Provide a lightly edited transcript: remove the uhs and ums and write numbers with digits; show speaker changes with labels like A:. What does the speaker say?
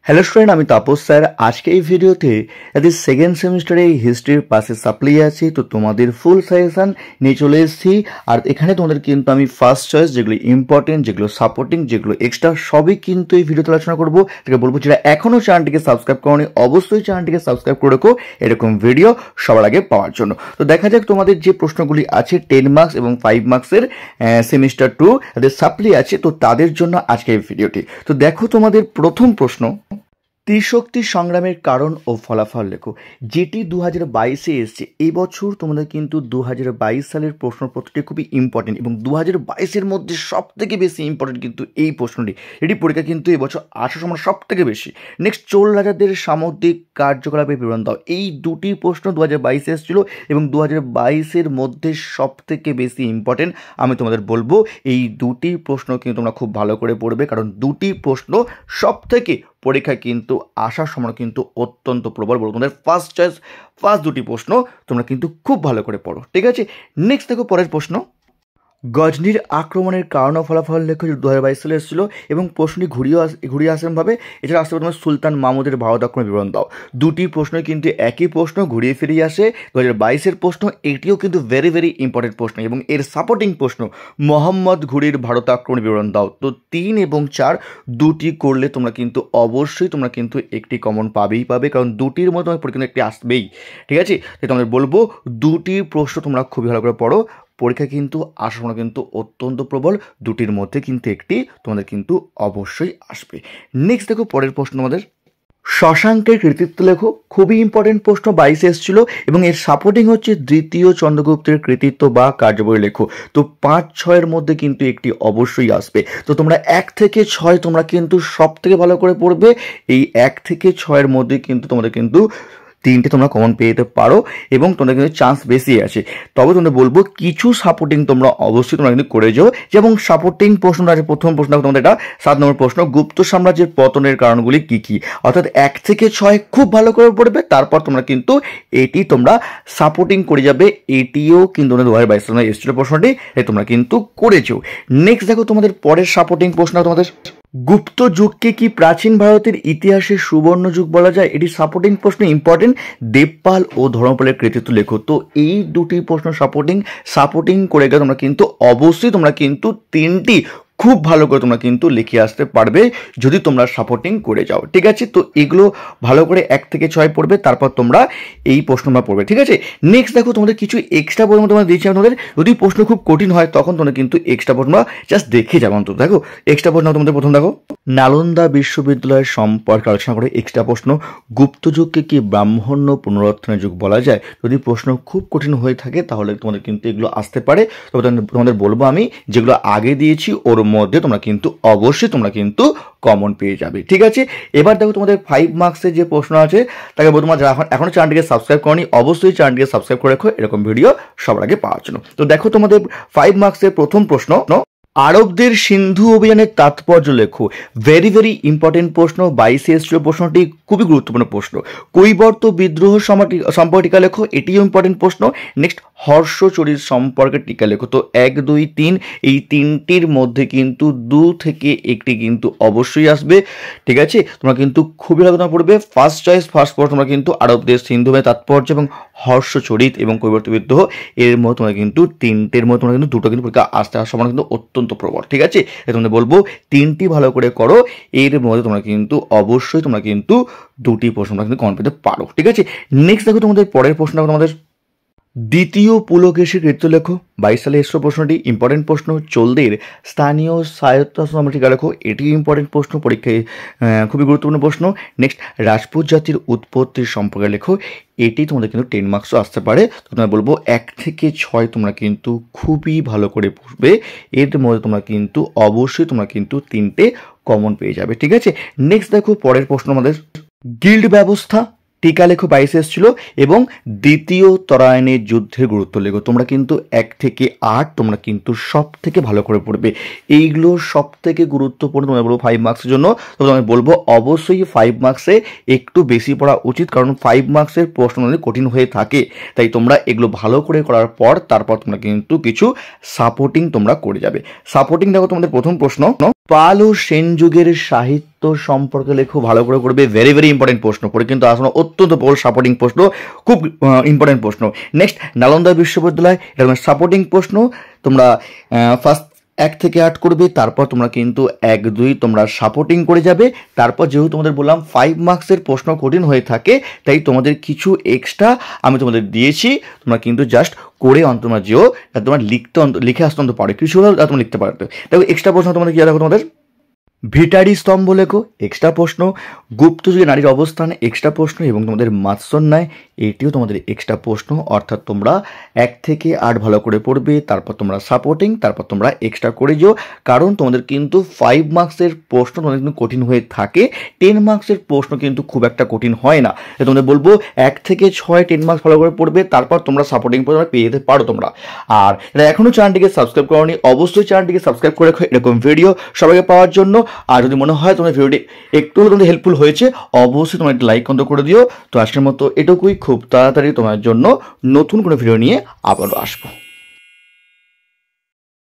A: Hello student, আমি Tapas sir. আজকে এই ভিডিওতে যাদের সেকেন্ড সেমিস্টারে হিস্ট্রির পাশে সাপ্লাই আছে, তো তোমাদের ফুল সাজেশন নিয়ে চলে এসেছি। আর এখানে তোমাদের কিন্তু আমি ফার্স্ট চয়েস যেগুলো ইম্পর্টেন্ট, যেগুলো সাপোর্টিং, যেগুলো এক্সট্রা সবই কিন্তু এই ভিডিওতে আলোচনা করবো। তাকে বলবো যারা এখনও চ্যানেলটিকে সাবস্ক্রাইব করোনি অবশ্যই চ্যানেলটিকে সাবস্ক্রাইব করে রেখো এরকম ভিডিও সবার আগে পাওয়ার জন্য। তো দেখা যাক তোমাদের যে প্রশ্নগুলি আছে 10 মার্কস এবং 5 মার্কসের সেমিস্টার 2 যাদের সাপ্লাই আছে, তো তাদের জন্য আজকে এই ভিডিওটি। তো দেখো তোমাদের প্রথম প্রশ্ন, ত্রিশক্তি সংগ্রামের কারণ ও ফলাফল লেখো, যেটি 2022-এ এসছে। এই বছর তোমাদের কিন্তু 2022 সালের প্রশ্নপত্রটি খুবই ইম্পর্টেন্ট এবং 2022-এর মধ্যে সব থেকে বেশি ইম্পর্টেন্ট কিন্তু এই প্রশ্নটি। এটি পরীক্ষা কিন্তু এবছর আসার সময় সব থেকে বেশি। নেক্সট, চোল রাজাদের সামুদ্রিক কার্যকলাপের বিবরণ দাও। এই দুটি প্রশ্ন 2022-এ এসেছিল এবং 2022-এর মধ্যে সব থেকে বেশি ইম্পর্টেন্ট। আমি তোমাদের বলবো এই দুটি প্রশ্ন কিন্তু তোমরা খুব ভালো করে পড়বে, কারণ দুটি প্রশ্ন সব থেকে পরীক্ষায় কিন্তু আসার সময় কিন্তু অত্যন্ত প্রবল। বলবো তোমাদের ফার্স্ট চয়েস ফার্স্ট দুটি প্রশ্ন তোমরা কিন্তু খুব ভালো করে পড়ো, ঠিক আছে। নেক্সট দেখো পরের প্রশ্ন, গজনির আক্রমণের কারণ ও ফলাফল লেখো, 2022 সালে এসেছিল এবং প্রশ্নটি ঘুরিয়ে আসেনভাবে। এছাড়া আসতে পারে তোমার সুলতান মাহমুদের ভারত আক্রমণের বিবরণ দাও। দুটি প্রশ্নই কিন্তু একই প্রশ্ন, ঘুরিয়ে ফিরিয়ে আসে। 2022-এর প্রশ্ন, এটিও কিন্তু ভেরি ভেরি ইম্পর্টেন্ট প্রশ্ন এবং এর সাপোর্টিং প্রশ্ন, মোহাম্মদ ঘুরির ভারত আক্রমণের বিবরণ দাও। তো 3 এবং 4 দুটি করলে তোমরা কিন্তু অবশ্যই তোমরা কিন্তু একটি কমন পাবেই পাবে, কারণ দুটির মধ্যে তোমার পরীক্ষা একটি আসবেই, ঠিক আছে। তাই তোমাদের বলবো দুটি প্রশ্ন তোমরা খুবই ভালো করে পড়ো, পরীক্ষা কিন্তু আসার সময় কিন্তু অত্যন্ত প্রবল। দুটির মধ্যে কিন্তু একটি তোমাদের কিন্তু অবশ্যই আসবে। নেক্সট দেখো পরের প্রশ্ন, আমাদের শশাঙ্কের কৃতিত্ব লেখো। খুবই ইম্পর্টেন্ট প্রশ্ন, 22 এসেছিল এবং এর সাপোর্টিং হচ্ছে দ্বিতীয় চন্দ্রগুপ্তের কৃতিত্ব বা কার্যাবলী লেখো। তো 5-6-এর মধ্যে কিন্তু একটি অবশ্যই আসবে। তো তোমরা 1 থেকে 6 তোমরা কিন্তু সব থেকে ভালো করে পড়বে। এই 1 থেকে 6-এর মধ্যে কিন্তু তোমাদের কিন্তু 3টে তোমরা কমন পেয়ে যেতে পারো এবং তোমাদের কিন্তু চান্স বেশি আছে। তবে তোমাদের বলবো কিছু সাপোর্টিং তোমরা অবশ্যই তোমরা কিন্তু করে যাও। যেমন সাপোর্টিং প্রশ্নটা আছে, প্রথম প্রশ্ন তোমাদের এটা 7 নম্বর প্রশ্ন, গুপ্ত সাম্রাজ্যের পতনের কারণগুলি কি কি। অর্থাৎ 1 থেকে 6 খুব ভালো করে পড়বে, তারপর তোমরা কিন্তু এটি তোমরা সাপোর্টিং করে যাবে। এটিও কিন্তু 2022 সালে এসেছিল প্রশ্নটি, তাই তোমরা কিন্তু করেছো। নেক্সট দেখো তোমাদের পরের সাপোর্টিং প্রশ্ন, তোমাদের গুপ্ত যুগকে কি প্রাচীন ভারতের ইতিহাসের সুবর্ণ যুগ বলা যায়। এটি সাপোর্টিং প্রশ্ন, ইম্পর্টেন্ট। দেবপাল ও ধর্মপালের কৃতিত্ব লেখো। তো এই দুটি প্রশ্ন সাপোর্টিং করে গেলে তোমরা কিন্তু অবশ্যই তোমরা কিন্তু 3টি খুব ভালো করে তোমরা কিন্তু লিখে আসতে পারবে যদি তোমরা সাপোর্টিং করে যাও, ঠিক আছে। তো এগুলো ভালো করে 1 থেকে 6 পড়বে, তারপর তোমরা এই প্রশ্নটা পড়বে, ঠিক আছে। নেক্সট দেখো তোমাদের কিছু এক্সট্রা প্রশ্ন তোমরা দিয়েছি তোমাদের। যদি প্রশ্ন খুব কঠিন হয় তখন তোমরা কিন্তু এক্সট্রা প্রশ্ন জাস্ট দেখে যাবো। অন্তত দেখো এক্সট্রা প্রশ্ন তোমাদের প্রথম দেখো, নালন্দা বিশ্ববিদ্যালয়ের সম্পর্কে আলোচনা করে। এক্সট্রা প্রশ্ন, গুপ্ত যুগকে কি ব্রাহ্মণ্য পুনরুত্থানের যুগ বলা যায়। যদি প্রশ্ন খুব কঠিন হয়ে থাকে তাহলে তোমাদের কিন্তু এগুলো আসতে পারে। তবে তোমাদের বলবো আমি যেগুলো আগে দিয়েছি ওর মধ্যে তোমরা কিন্তু অবশ্যই তোমরা কিন্তু কমন পেয়ে যাবে, ঠিক আছে। এবার দেখো তোমাদের 5 মার্কসের যে প্রশ্ন আছে, তাকে বলবো তোমরা যারা এখনো চ্যানেলটিকে সাবস্ক্রাইব করনি অবশ্যই চ্যানেলটিকে সাবস্ক্রাইব করে রাখো এরকম ভিডিও সবার আগে পাওয়ার জন্য। তো দেখো তোমাদের 5 মার্কসের প্রথম প্রশ্ন, আরবদের সিন্ধু অভিযানের তাৎপর্য লেখো। ভেরি ভেরি ইম্পর্টেন্ট প্রশ্ন, 22-এ এসেছিল প্রশ্নটি, খুবই গুরুত্বপূর্ণ প্রশ্ন। কৈবর্ত বিদ্রোহ সম্পর্কে টিকা লেখো, এটিও ইম্পর্টেন্ট প্রশ্ন। নেক্সট, হর্ষচরিত সম্পর্কে টিকা লেখো। তো 1, 2, 3 এই 3টির মধ্যে কিন্তু 2 থেকে একটি কিন্তু অবশ্যই আসবে, ঠিক আছে। তোমরা কিন্তু খুবই ভালো পড়বে। ফার্স্ট চয়েস ফার্স্ট পড়ো তোমরা কিন্তু আরবদের সিন্ধু অভিযানের তাৎপর্য এবং হর্ষচরিত এবং কৈবর্ত বিদ্রোহ, এর মধ্যে তোমরা কিন্তু 3টের মধ্যে তোমরা কিন্তু 2টো কিন্তু পরীক্ষা আসতে আসার সময় কিন্তু অত্যন্ত প্রবল, ঠিক আছে। তোমাদের বলবো 3টি ভালো করে করো, এর মধ্যে তোমরা কিন্তু অবশ্যই তোমরা কিন্তু 2টি প্রশ্ন কিন্তু কমন পেতে পারো, ঠিক আছে। নেক্সট দেখো তোমাদের পরের প্রশ্ন, তোমাদের দ্বিতীয় পুলকেশীর কৃতিত্ব লেখো। 22 সালে এসেছিল প্রশ্নটি, ইম্পর্টেন্ট প্রশ্ন। চোলদের স্থানীয় স্বায়ত্তশাসন টিকা লেখো, এটি ইম্পর্টেন্ট প্রশ্ন, পরীক্ষায় খুবই গুরুত্বপূর্ণ প্রশ্ন। নেক্সট, রাজপুত জাতির উৎপত্তির সম্পর্কে লেখো, এটি তোমাদের কিন্তু 10 মার্কসও আসতে পারে। তো তোমরা বলবো 1 থেকে 6 তোমরা কিন্তু খুবই ভালো করে পড়বে, এর মধ্যে তোমরা কিন্তু অবশ্যই তোমরা কিন্তু 3টে কমন পেয়ে যাবে, ঠিক আছে। নেক্সট দেখো পরের প্রশ্ন, আমাদের গিল্ড ব্যবস্থা টিকা লেখো। 22 এসেছিল এবং দ্বিতীয় তরায়নের যুদ্ধের গুরুত্ব লেখো। তোমরা কিন্তু 1 থেকে 8 তোমরা কিন্তু সব থেকে ভালো করে পড়বে, এইগুলো সব থেকে গুরুত্বপূর্ণ। তোমরা বলবো 5 মার্কসের জন্য, তবে আমি বলবো অবশ্যই 5 মার্কসে একটু বেশি পড়া উচিত, কারণ 5 মার্কসের প্রশ্ন কঠিন হয়ে থাকে। তাই তোমরা এগুলো ভালো করে করার পর তারপর তোমরা কিন্তু কিছু সাপোর্টিং তোমরা করে যাবে। সাপোর্টিং দেখো তোমাদের প্রথম প্রশ্ন, পাল ও সেন যুগের সাহিত্য মাহাত্ম সম্পর্কে লেখো, ভালো করে করবে। ভেরি ভেরি ইম্পর্টেন্ট প্রশ্ন করে কিন্তু আসলে অত্যন্ত বড় সাপোর্টিং প্রশ্ন, খুব ইম্পর্টেন্ট প্রশ্ন। নেক্সট নালন্দা বিশ্ববিদ্যালয়, এটা তোমার সাপোর্টিং প্রশ্ন। তোমরা ফার্স্ট 1 থেকে 8 করবে, তারপর তোমরা কিন্তু 1 2 তোমরা সাপোর্টিং করে যাবে। তারপর যেহেতু তোমাদের বললাম 5 মার্কসের প্রশ্ন কঠিন হয়ে থাকে, তাই তোমাদের কিছু এক্সট্রা আমি তোমাদের দিয়েছি, তোমরা কিন্তু জাস্ট করে তোমরা যেও, তোমার লিখে আসতে অন্ত পারো, কিছু হলেও তোমরা লিখতে পারো। দেখো এক্সট্রা প্রশ্ন তোমাদের কি দেখো, তোমাদের ভিটারি স্তম্ভ লেখো, এক্সট্রা প্রশ্ন। গুপ্ত যুগে নারীর অবস্থান, এক্সট্রা প্রশ্ন। এবং তোমাদের মাৎসন্যায়, এটিও তোমাদের এক্সট্রা প্রশ্ন। অর্থাৎ তোমরা 1 থেকে 8 ভালো করে পড়বে, তারপর তোমরা সাপোর্টিং, তারপর তোমরা এক্সট্রা করে যেও। কারণ তোমাদের কিন্তু 5 মার্কসের প্রশ্ন তোমাদের কিন্তু কঠিন হয়ে থাকে, 10 মার্কসের প্রশ্ন কিন্তু খুব একটা কঠিন হয় না। তোমাদের বলবো 1 থেকে 6 10 মার্কস ভালো করে পড়বে, তারপর তোমরা সাপোর্টিং তোমরা পেয়ে যেতে পারো তোমরা। আর এটা এখনও চ্যানেলটিকে সাবস্ক্রাইব করোনি, অবশ্যই চ্যানেলটিকে সাবস্ক্রাইব করে রাখো এরকম ভিডিও সবাইকে পাওয়ার জন্য। আর যদি মনে হয় তোমার ভিডিওটি একটু হলে তোমাদের হেল্পফুল হয়েছে, অবশ্যই তোমরা একটা লাইক করে দিও। তো আজকের মতো এটুকুই, খুব তাড়াতাড়ি তোমার জন্য নতুন কোনো ভিডিও নিয়ে আবারও আসবো।